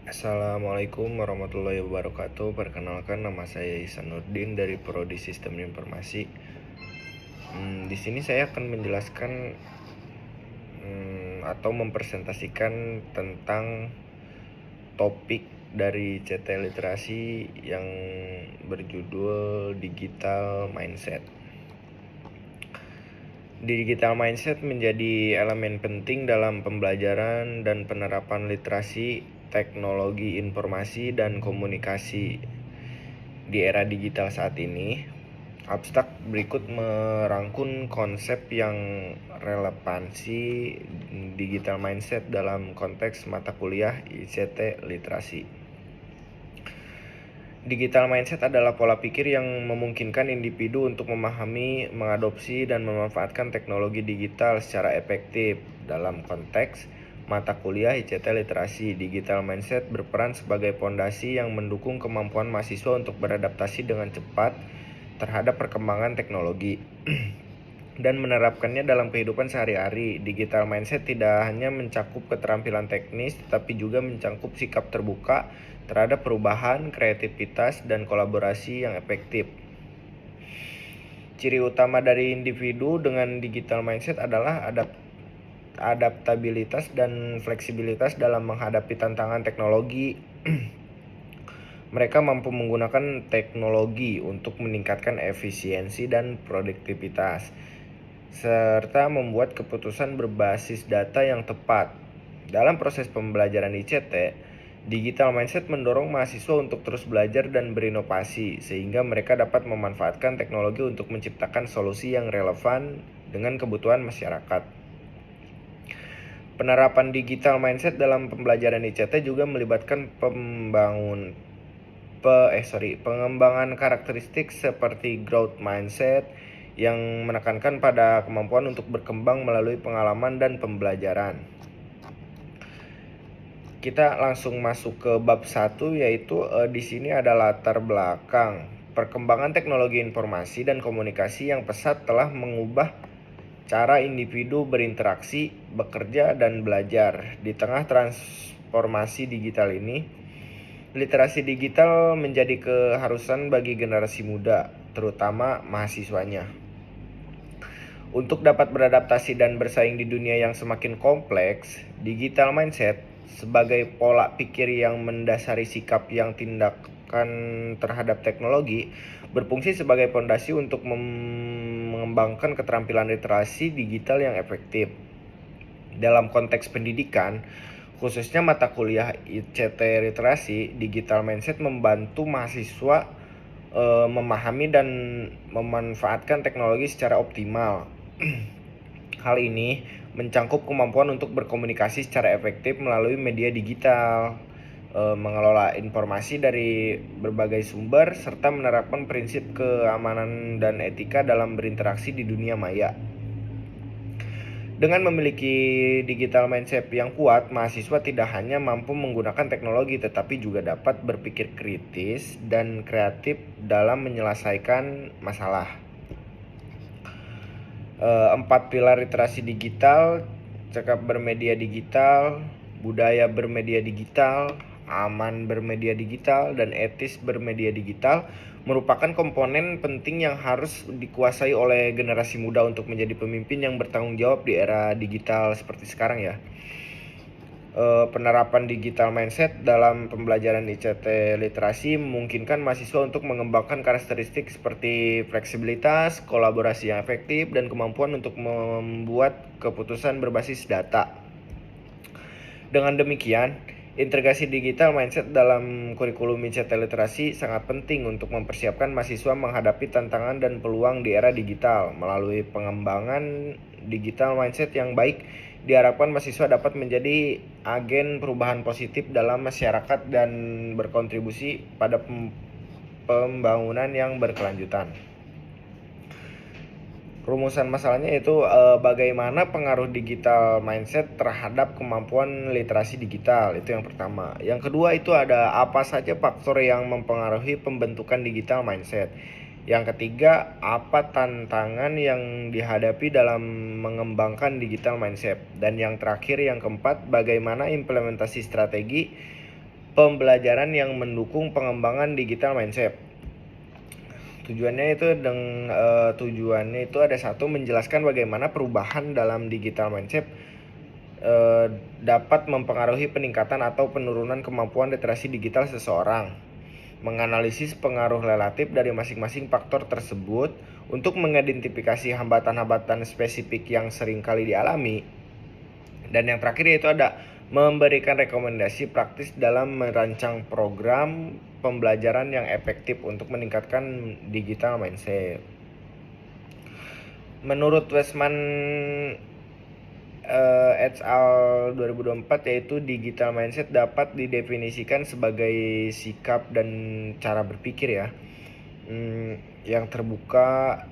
Assalamualaikum warahmatullahi wabarakatuh. Perkenalkan, nama saya Ihsanuddin dari Prodi Sistem Informasi. Di sini saya akan menjelaskan atau mempresentasikan tentang topik dari CT Literasi yang berjudul Digital Mindset. Digital mindset menjadi elemen penting dalam pembelajaran dan penerapan literasi, teknologi informasi, dan komunikasi di era digital saat ini. Abstrak berikut merangkum konsep yang relevansi digital mindset dalam konteks mata kuliah ICT Literasi. Digital mindset adalah pola pikir yang memungkinkan individu untuk memahami, mengadopsi, dan memanfaatkan teknologi digital secara efektif. Dalam konteks mata kuliah ICT Literasi, digital mindset berperan sebagai fondasi yang mendukung kemampuan mahasiswa untuk beradaptasi dengan cepat terhadap perkembangan teknologi dan menerapkannya dalam kehidupan sehari-hari. Digital mindset tidak hanya mencakup keterampilan teknis, tetapi juga mencakup sikap terbuka terhadap perubahan, kreativitas, dan kolaborasi yang efektif. Ciri utama dari individu dengan digital mindset adalah adaptabilitas dan fleksibilitas dalam menghadapi tantangan teknologi. Mereka mampu menggunakan teknologi untuk meningkatkan efisiensi dan produktivitas, serta membuat keputusan berbasis data yang tepat. Dalam proses pembelajaran ICT, digital mindset mendorong mahasiswa untuk terus belajar dan berinovasi, sehingga mereka dapat memanfaatkan teknologi untuk menciptakan solusi yang relevan dengan kebutuhan masyarakat. Penerapan digital mindset dalam pembelajaran ICT juga melibatkan pengembangan karakteristik seperti growth mindset yang menekankan pada kemampuan untuk berkembang melalui pengalaman dan pembelajaran. Kita langsung masuk ke bab 1, yaitu di sini ada latar belakang. Perkembangan teknologi informasi dan komunikasi yang pesat telah mengubah cara individu berinteraksi, bekerja, dan belajar. Di tengah transformasi digital ini, literasi digital menjadi keharusan bagi generasi muda, terutama mahasiswanya. Untuk dapat beradaptasi dan bersaing di dunia yang semakin kompleks, digital mindset sebagai pola pikir yang mendasari sikap yang tindakan terhadap teknologi berfungsi sebagai fondasi untuk mengembangkan keterampilan literasi digital yang efektif. Dalam konteks pendidikan, khususnya mata kuliah ICT Literasi, digital mindset membantu mahasiswa memahami dan memanfaatkan teknologi secara optimal. Hal ini mencakup kemampuan untuk berkomunikasi secara efektif melalui media digital, mengelola informasi dari berbagai sumber, serta menerapkan prinsip keamanan dan etika dalam berinteraksi di dunia maya. Dengan memiliki digital mindset yang kuat, mahasiswa tidak hanya mampu menggunakan teknologi, tetapi juga dapat berpikir kritis dan kreatif dalam menyelesaikan masalah. 4 pilar literasi digital: cakap bermedia digital, budaya bermedia digital, aman bermedia digital, dan etis bermedia digital merupakan komponen penting yang harus dikuasai oleh generasi muda untuk menjadi pemimpin yang bertanggung jawab di era digital seperti sekarang ya. Penerapan digital mindset dalam pembelajaran ICT Literasi memungkinkan mahasiswa untuk mengembangkan karakteristik seperti fleksibilitas, kolaborasi yang efektif, dan kemampuan untuk membuat keputusan berbasis data. Dengan demikian, integrasi digital mindset dalam kurikulum ICT Literasi sangat penting untuk mempersiapkan mahasiswa menghadapi tantangan dan peluang di era digital. Melalui pengembangan digital mindset yang baik, diharapkan mahasiswa dapat menjadi agen perubahan positif dalam masyarakat dan berkontribusi pada pembangunan yang berkelanjutan. Rumusan masalahnya itu bagaimana pengaruh digital mindset terhadap kemampuan literasi digital, itu yang pertama. Yang kedua itu ada apa saja faktor yang mempengaruhi pembentukan digital mindset. Yang ketiga, apa tantangan yang dihadapi dalam mengembangkan digital mindset. Dan yang terakhir, yang keempat, bagaimana implementasi strategi pembelajaran yang mendukung pengembangan digital mindset. Tujuannya itu ada satu, menjelaskan bagaimana perubahan dalam digital mindset dapat mempengaruhi peningkatan atau penurunan kemampuan literasi digital seseorang, menganalisis pengaruh relatif dari masing-masing faktor tersebut untuk mengidentifikasi hambatan-hambatan spesifik yang sering kali dialami, dan yang terakhir yaitu ada memberikan rekomendasi praktis dalam merancang program pembelajaran yang efektif untuk meningkatkan digital mindset. Menurut Westman et al. 2024, yaitu digital mindset dapat didefinisikan sebagai sikap dan cara berpikir yang terbuka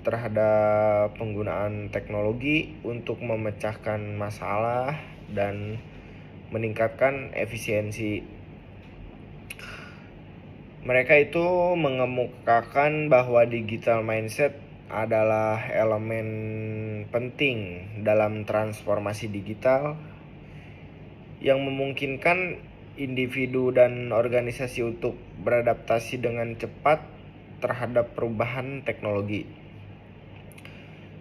terhadap penggunaan teknologi untuk memecahkan masalah dan meningkatkan efisiensi. Mereka itu mengemukakan bahwa digital mindset adalah elemen penting dalam transformasi digital yang memungkinkan individu dan organisasi untuk beradaptasi dengan cepat terhadap perubahan teknologi.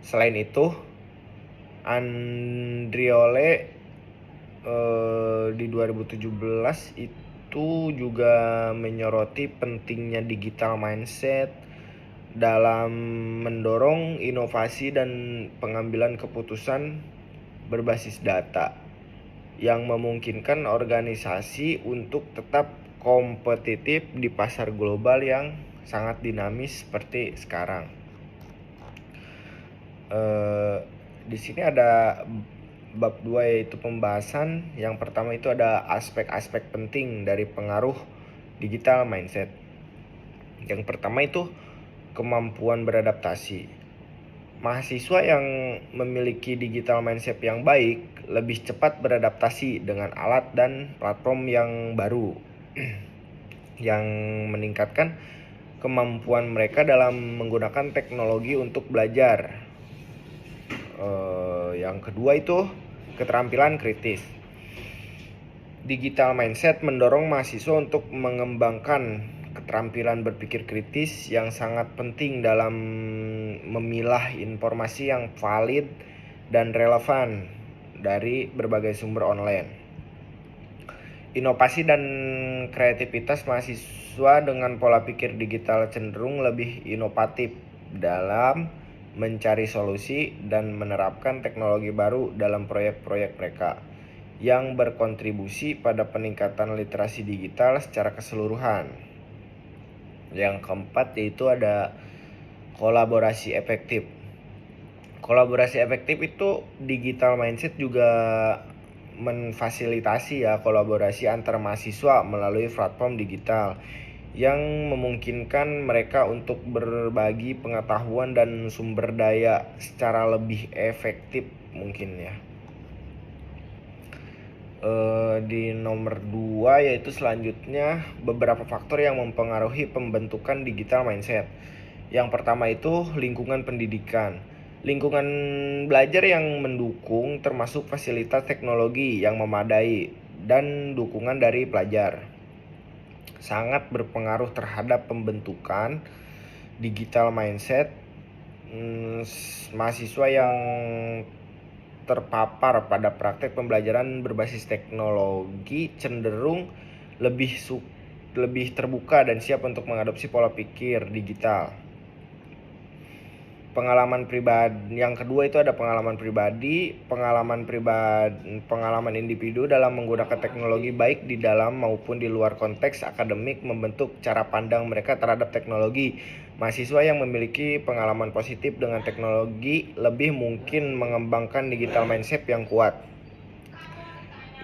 Selain itu, Andriole di 2017 itu juga menyoroti pentingnya digital mindset dalam mendorong inovasi dan pengambilan keputusan berbasis data yang memungkinkan organisasi untuk tetap kompetitif di pasar global yang sangat dinamis seperti sekarang. Di sini ada bab 2, yaitu pembahasan. Yang pertama itu ada aspek-aspek penting dari pengaruh digital mindset. Yang pertama itu kemampuan beradaptasi. Mahasiswa yang memiliki digital mindset yang baik lebih cepat beradaptasi dengan alat dan platform yang baru yang meningkatkan kemampuan mereka dalam menggunakan teknologi untuk belajar. Yang kedua itu keterampilan kritis. Digital mindset mendorong mahasiswa untuk mengembangkan keterampilan berpikir kritis yang sangat penting dalam memilah informasi yang valid dan relevan dari berbagai sumber online. Inovasi dan kreativitas mahasiswa dengan pola pikir digital cenderung lebih inovatif dalam mencari solusi dan menerapkan teknologi baru dalam proyek-proyek mereka yang berkontribusi pada peningkatan literasi digital secara keseluruhan. Yang keempat yaitu ada kolaborasi efektif. Kolaborasi efektif itu digital mindset juga memfasilitasi kolaborasi antar mahasiswa melalui platform digital yang memungkinkan mereka untuk berbagi pengetahuan dan sumber daya secara lebih efektif mungkin. Di nomor 2 yaitu selanjutnya beberapa faktor yang mempengaruhi pembentukan digital mindset. Yang pertama itu lingkungan pendidikan. Lingkungan belajar yang mendukung termasuk fasilitas teknologi yang memadai dan dukungan dari pelajar sangat berpengaruh terhadap pembentukan digital mindset. Mahasiswa yang terpapar pada praktek pembelajaran berbasis teknologi cenderung lebih terbuka dan siap untuk mengadopsi pola pikir digital. Pengalaman pribadi. Yang kedua itu ada pengalaman pribadi. Pengalaman individu dalam menggunakan teknologi baik di dalam maupun di luar konteks akademik membentuk cara pandang mereka terhadap teknologi. Mahasiswa yang memiliki pengalaman positif dengan teknologi lebih mungkin mengembangkan digital mindset yang kuat.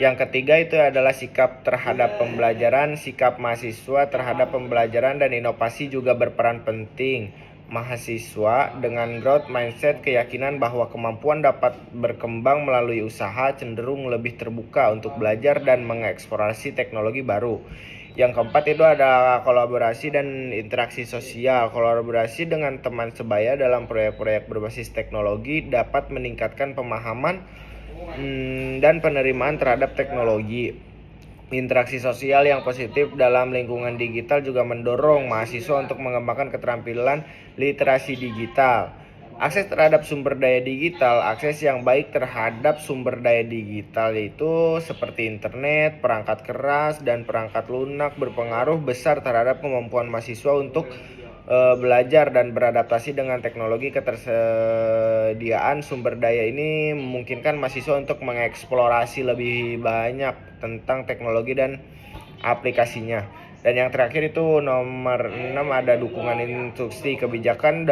Yang ketiga itu adalah sikap terhadap pembelajaran. Sikap mahasiswa terhadap pembelajaran dan inovasi juga berperan penting. Mahasiswa dengan growth mindset, keyakinan bahwa kemampuan dapat berkembang melalui usaha, cenderung lebih terbuka untuk belajar dan mengeksplorasi teknologi baru. Yang keempat itu ada kolaborasi dan interaksi sosial. Kolaborasi dengan teman sebaya dalam proyek-proyek berbasis teknologi dapat meningkatkan pemahaman dan penerimaan terhadap teknologi. Interaksi sosial yang positif dalam lingkungan digital juga mendorong mahasiswa untuk mengembangkan keterampilan literasi digital. Akses terhadap sumber daya digital, akses yang baik terhadap sumber daya digital itu seperti internet, perangkat keras, dan perangkat lunak berpengaruh besar terhadap kemampuan mahasiswa untuk belajar dan beradaptasi dengan teknologi. Ketersediaan sumber daya ini memungkinkan mahasiswa untuk mengeksplorasi lebih banyak tentang teknologi dan aplikasinya. Dan yang terakhir itu nomor 6 ada dukungan instruksi kebijakan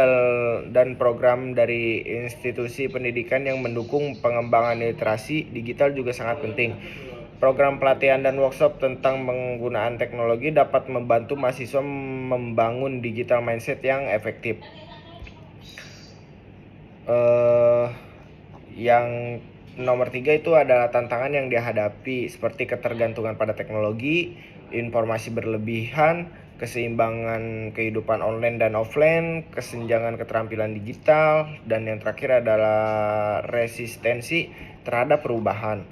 dan program dari institusi pendidikan yang mendukung pengembangan literasi digital juga sangat penting. Program pelatihan dan workshop tentang penggunaan teknologi dapat membantu mahasiswa membangun digital mindset yang efektif. Yang nomor 3 itu adalah tantangan yang dihadapi seperti ketergantungan pada teknologi, informasi berlebihan, keseimbangan kehidupan online dan offline, kesenjangan keterampilan digital, dan yang terakhir adalah resistensi terhadap perubahan.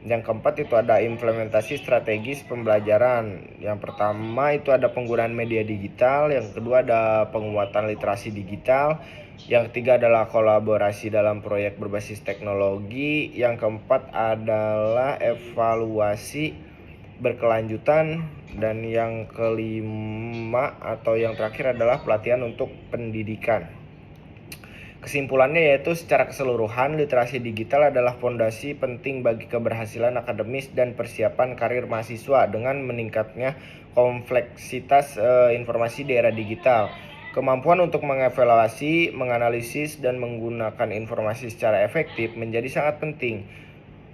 Yang keempat itu ada implementasi strategis pembelajaran. Yang pertama itu ada penggunaan media digital, yang kedua ada penguatan literasi digital, yang ketiga adalah kolaborasi dalam proyek berbasis teknologi, yang keempat adalah evaluasi berkelanjutan, dan yang kelima atau yang terakhir adalah pelatihan untuk pendidikan. Kesimpulannya yaitu secara keseluruhan literasi digital adalah fondasi penting bagi keberhasilan akademis dan persiapan karir mahasiswa. Dengan meningkatnya kompleksitas informasi di era digital, kemampuan untuk mengevaluasi, menganalisis, dan menggunakan informasi secara efektif menjadi sangat penting.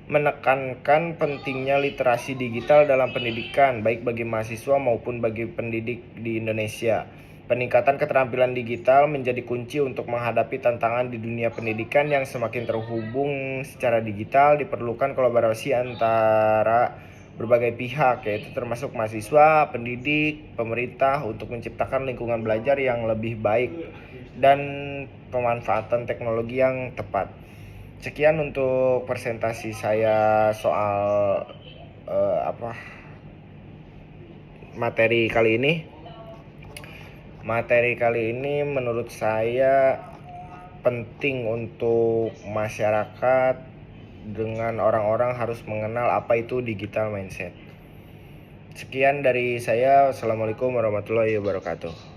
Menekankan pentingnya literasi digital dalam pendidikan, baik bagi mahasiswa maupun bagi pendidik di Indonesia. Peningkatan keterampilan digital menjadi kunci untuk menghadapi tantangan di dunia pendidikan yang semakin terhubung secara digital. Diperlukan kolaborasi antara berbagai pihak, yaitu termasuk mahasiswa, pendidik, pemerintah, untuk menciptakan lingkungan belajar yang lebih baik dan pemanfaatan teknologi yang tepat. Sekian untuk presentasi saya soal materi kali ini. Materi kali ini menurut saya penting untuk masyarakat, dengan orang-orang harus mengenal apa itu digital mindset. Sekian dari saya. Wassalamualaikum warahmatullahi wabarakatuh.